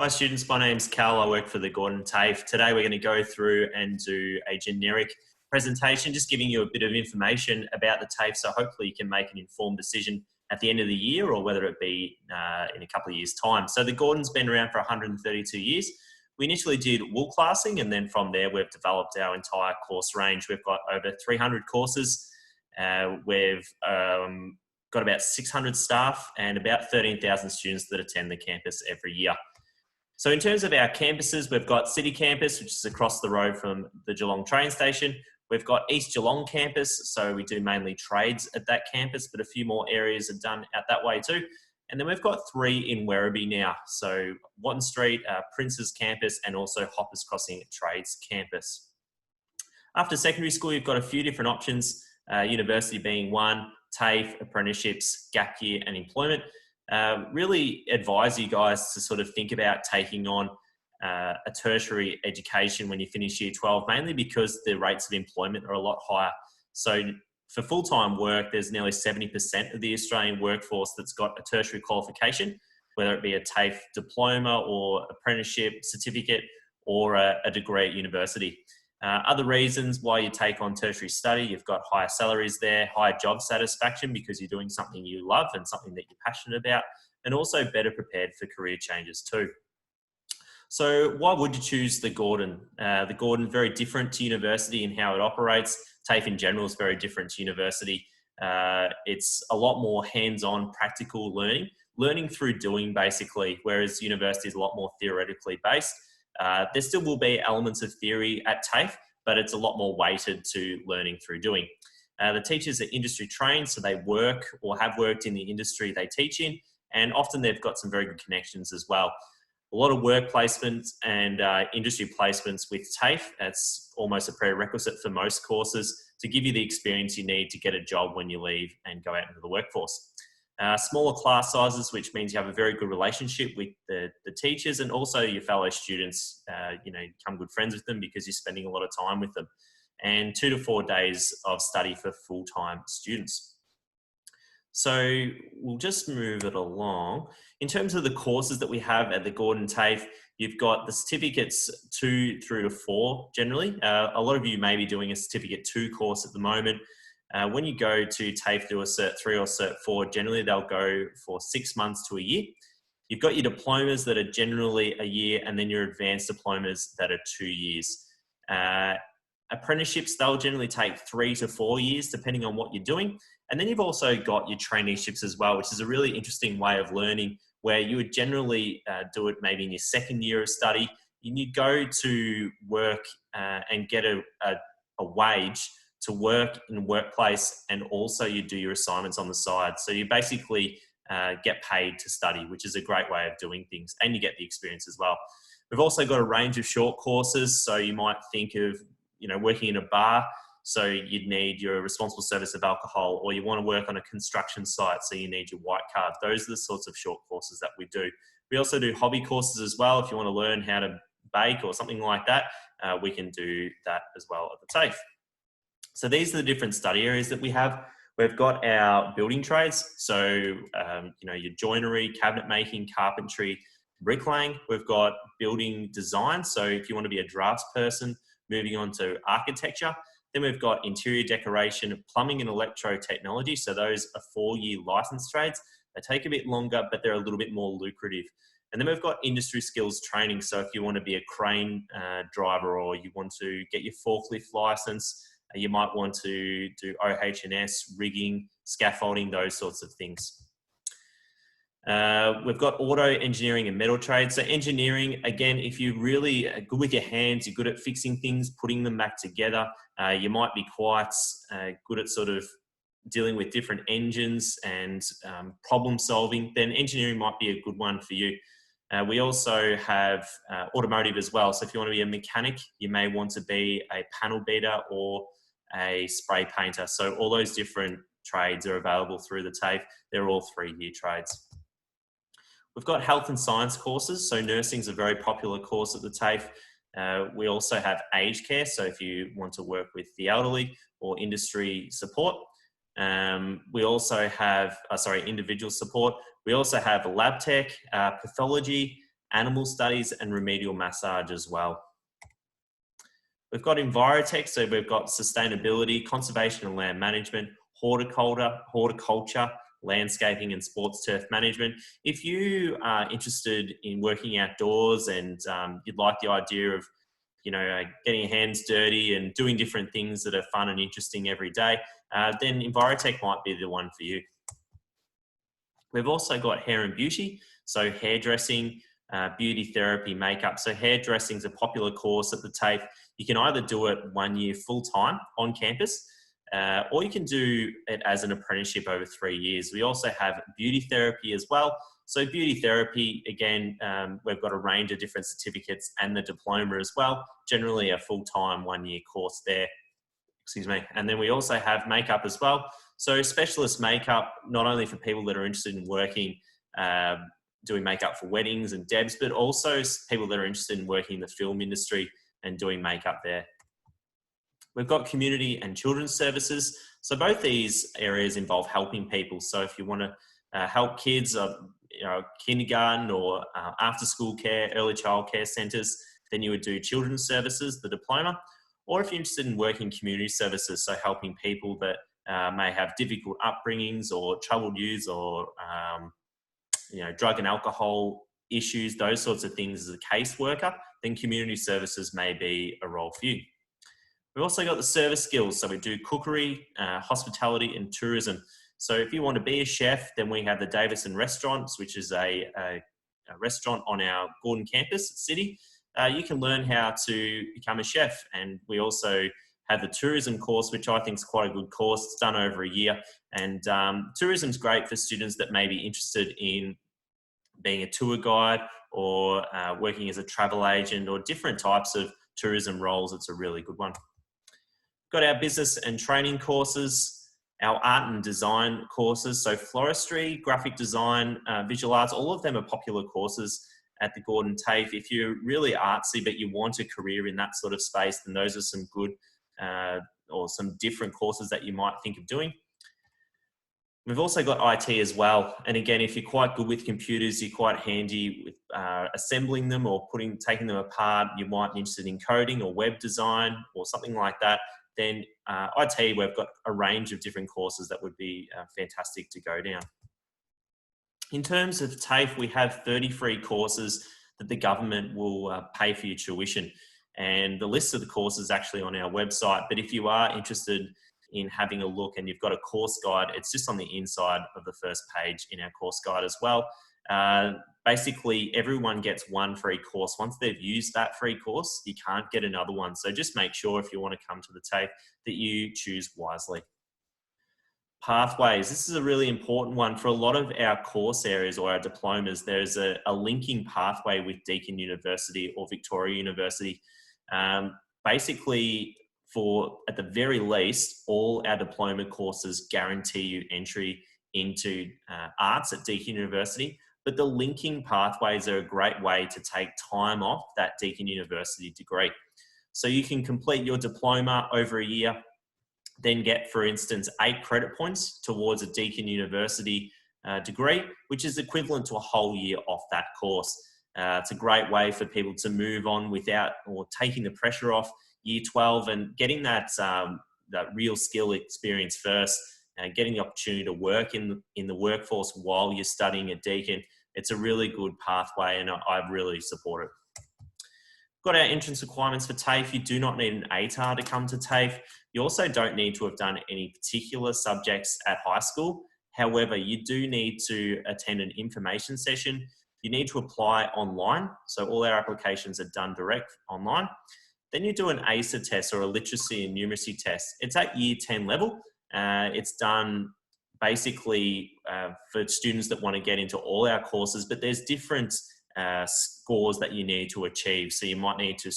Hi students, my name's Cal. I work for the Gordon TAFE. Today we're going to go through and do a generic presentation, just giving you a bit of information about the TAFE, so hopefully you can make an informed decision at the end of the year or whether it be in a couple of years' time. So the Gordon's been around for 132 years. We initially did wool classing, and then from there we've developed our entire course range. We've got over 300 courses. We've got about 600 staff and about 13,000 students that attend the campus every year. So in terms of our campuses, we've got City Campus, which is across the road from the Geelong train station. We've got East Geelong Campus, so we do mainly trades at that campus, but a few more areas are done out that way too. And then we've got 3 in Werribee now. So Watton Street, Prince's Campus, and also Hoppers Crossing Trades Campus. After secondary school, you've got a few different options, university being one, TAFE, apprenticeships, gap year, and employment. Really advise you guys to sort of think about taking on a tertiary education when you finish year 12, mainly because the rates of employment are a lot higher. So for full-time work, there's nearly 70% of the Australian workforce that's got a tertiary qualification, whether it be a TAFE diploma or apprenticeship certificate or a degree at university. Other reasons why you take on tertiary study, you've got higher salaries there, higher job satisfaction because you're doing something you love and something that you're passionate about, and also better prepared for career changes too. So why would you choose the Gordon? The Gordon, very different to university in how it operates. TAFE in general is very different to university. It's a lot more hands-on practical learning through doing basically, whereas university is a lot more theoretically based. There still will be elements of theory at TAFE, but it's a lot more weighted to learning through doing. The teachers are industry trained, so they work or have worked in the industry they teach in, and often they've got some very good connections as well. A lot of work placements and industry placements with TAFE. That's almost a prerequisite for most courses to give you the experience you need to get a job when you leave and go out into the workforce. Smaller class sizes, which means you have a very good relationship with the teachers and also your fellow students. You become good friends with them because you're spending a lot of time with them. And 2 to 4 days of study for full-time students. So we'll just move it along. In terms of the courses that we have at the Gordon TAFE, you've got the certificates 2 through to 4 generally. A lot of you may be doing a certificate 2 course at the moment. When you go to TAFE, do a Cert 3 or Cert 4, generally they'll go for 6 months to a year. You've got your diplomas that are generally a year, and then your advanced diplomas that are 2 years. Apprenticeships, they'll generally take 3 to 4 years, depending on what you're doing. And then you've also got your traineeships as well, which is a really interesting way of learning, where you would generally do it maybe in your second year of study. You go to work and get a wage to work in a workplace, and also you do your assignments on the side. So you basically get paid to study, which is a great way of doing things, and you get the experience as well. We've also got a range of short courses. So you might think of, working in a bar. So you'd need your responsible service of alcohol, or you want to work on a construction site. So you need your white card. Those are the sorts of short courses that we do. We also do hobby courses as well. If you want to learn how to bake or something like that, we can do that as well at the TAFE. So these are the different study areas that we have. We've got our building trades. So, your joinery, cabinet making, carpentry, bricklaying. We've got building design. So if you want to be a draftsperson, moving on to architecture. Then we've got interior decoration, plumbing and electro technology. So those are 4-year license trades. They take a bit longer, but they're a little bit more lucrative. And then we've got industry skills training. So if you want to be a crane driver, or you want to get your forklift license, you might want to do OH&S, rigging, scaffolding, those sorts of things. We've got auto engineering and metal trade. So engineering, again, if you're really good with your hands, you're good at fixing things, putting them back together, you might be quite good at sort of dealing with different engines and problem solving, then engineering might be a good one for you. We also have automotive as well. So if you want to be a mechanic, you may want to be a panel beater or a spray painter. So all those different trades are available through the TAFE. They're all 3-year trades. We've got health and science courses. So nursing is a very popular course at the TAFE. We also have aged care. So if you want to work with the elderly or industry support. We also have, individual support. We also have lab tech, pathology, animal studies and remedial massage as well. We've got Envirotech, so we've got sustainability, conservation and land management, horticulture, landscaping and sports turf management. If you are interested in working outdoors and you'd like the idea of getting your hands dirty and doing different things that are fun and interesting every day, then Envirotech might be the one for you. We've also got hair and beauty, so hairdressing, beauty therapy, makeup. So hairdressing is a popular course at the TAFE. You can either do it 1 year full-time on campus, or you can do it as an apprenticeship over 3 years. We also have beauty therapy as well. So beauty therapy, again, we've got a range of different certificates and the diploma as well, generally a full-time 1 year course there. Excuse me. And then we also have makeup as well. So specialist makeup, not only for people that are interested in working, doing makeup for weddings and debs, but also people that are interested in working in the film industry and doing makeup there. We've got community and children's services. So both these areas involve helping people. So if you want to help kids, kindergarten or after school care, early childcare centres, then you would do children's services, the diploma. Or if you're interested in working community services, so helping people that may have difficult upbringings or troubled youth or drug and alcohol issues, those sorts of things as a caseworker, then community services may be a role for you. We've also got the service skills. So we do cookery, hospitality and tourism. So if you want to be a chef, then we have the Davison Restaurants, which is a restaurant on our Gordon campus at City. You can learn how to become a chef. And we also have the tourism course, which I think is quite a good course. It's done over a year. And tourism is great for students that may be interested in being a tour guide or working as a travel agent or different types of tourism roles. It's a really good one. Got our business and training courses, our art and design courses. So floristry, graphic design, visual arts, all of them are popular courses at the Gordon TAFE. If you're really artsy but you want a career in that sort of space, then those are some good or some different courses that you might think of doing. We've also got IT as well. And again, if you're quite good with computers, you're quite handy with assembling them or taking them apart, you might be interested in coding or web design or something like that, then IT, we've got a range of different courses that would be fantastic to go down. In terms of TAFE, we have 30 free courses that the government will pay for your tuition. And the list of the courses is actually on our website. But if you are interested in having a look and you've got a course guide, it's just on the inside of the first page in our course guide as well. Basically, everyone gets one free course. Once they've used that free course, you can't get another one. So just make sure if you want to come to the TAFE that you choose wisely. Pathways. This is a really important one for a lot of our course areas or our diplomas. There's a linking pathway with Deakin University or Victoria University. Basically, at the very least, all our diploma courses guarantee you entry into arts at Deakin University, but the linking pathways are a great way to take time off that Deakin University degree. So you can complete your diploma over a year, then get, for instance, 8 credit points towards a Deakin University degree, which is equivalent to a whole year off that course. It's a great way for people to move on without or taking the pressure off year 12 and getting that real skill experience first, getting the opportunity to work in the workforce while you're studying at Deakin. It's a really good pathway and I really support it. Got our entrance requirements for TAFE. You do not need an ATAR to come to TAFE. You also don't need to have done any particular subjects at high school. However, you do need to attend an information session. You need to apply online. So all our applications are done direct online. Then you do an ACER test or a literacy and numeracy test. It's at year 10 level. It's done basically for students that want to get into all our courses, but there's different scores that you need to achieve. So you might need to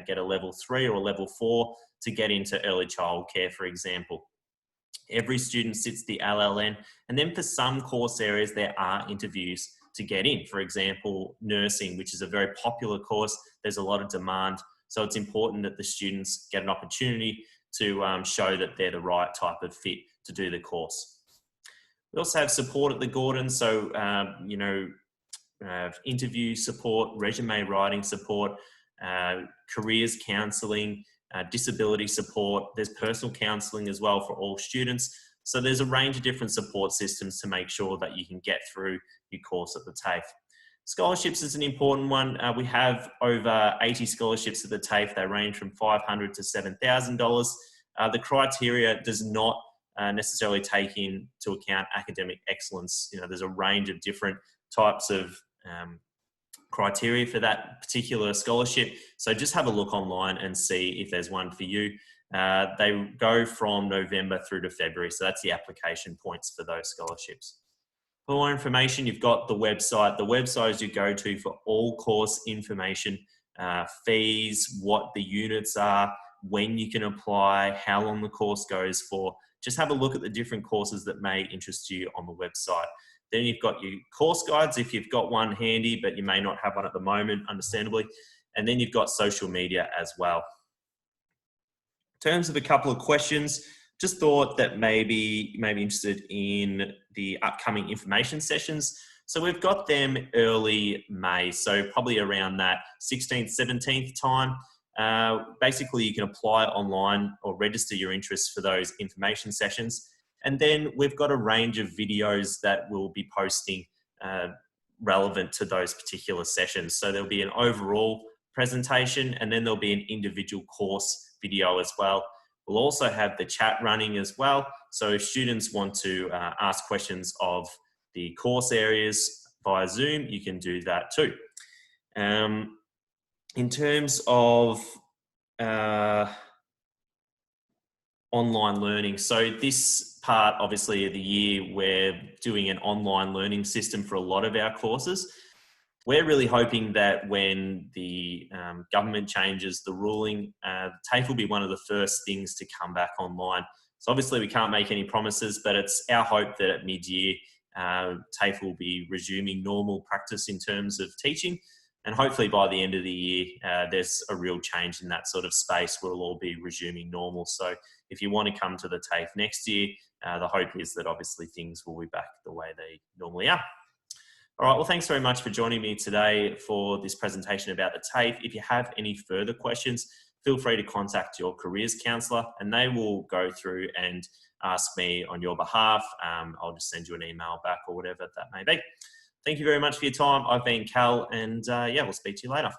get a level 3 or a level 4 to get into early childcare, for example. Every student sits the LLN, and then for some course areas, there are interviews to get in. For example, nursing, which is a very popular course. There's a lot of demand. So it's important that the students get an opportunity to show that they're the right type of fit to do the course. We also have support at the Gordon. So, interview support, resume writing support, careers counselling, disability support. There's personal counselling as well for all students. So there's a range of different support systems to make sure that you can get through your course at the TAFE. Scholarships is an important one. We have over 80 scholarships at the TAFE. They range from $500 to $7,000. The criteria does not necessarily take into account academic excellence. You know, there's a range of different types of criteria for that particular scholarship. So just have a look online and see if there's one for you. They go from November through to February. So that's the application points for those scholarships. For more information, you've got the website. The website is you go to for all course information, fees, what the units are, when you can apply, how long the course goes for. Just have a look at the different courses that may interest you on the website. Then you've got your course guides if you've got one handy, but you may not have one at the moment, understandably. And then you've got social media as well. In terms of a couple of questions, just thought that maybe you may be interested in the upcoming information sessions. So we've got them early May, so probably around that 16th, 17th time. Basically, you can apply online or register your interest for those information sessions. And then we've got a range of videos that we'll be posting relevant to those particular sessions. So there'll be an overall presentation, and then there'll be an individual course video as well. We'll also have the chat running as well. So if students want to ask questions of the course areas via Zoom, you can do that too. In terms of online learning, so this part obviously of the year, we're doing an online learning system for a lot of our courses. We're really hoping that when the government changes the ruling, TAFE will be one of the first things to come back online. So obviously we can't make any promises, but it's our hope that at mid-year, TAFE will be resuming normal practice in terms of teaching. And hopefully by the end of the year, there's a real change in that sort of space where we'll all be resuming normal. So if you want to come to the TAFE next year, the hope is that obviously things will be back the way they normally are. All right, well, thanks very much for joining me today for this presentation about the TAFE. If you have any further questions, feel free to contact your careers counsellor and they will go through and ask me on your behalf. I'll just send you an email back or whatever that may be. Thank you very much for your time. I've been Cal and yeah, we'll speak to you later.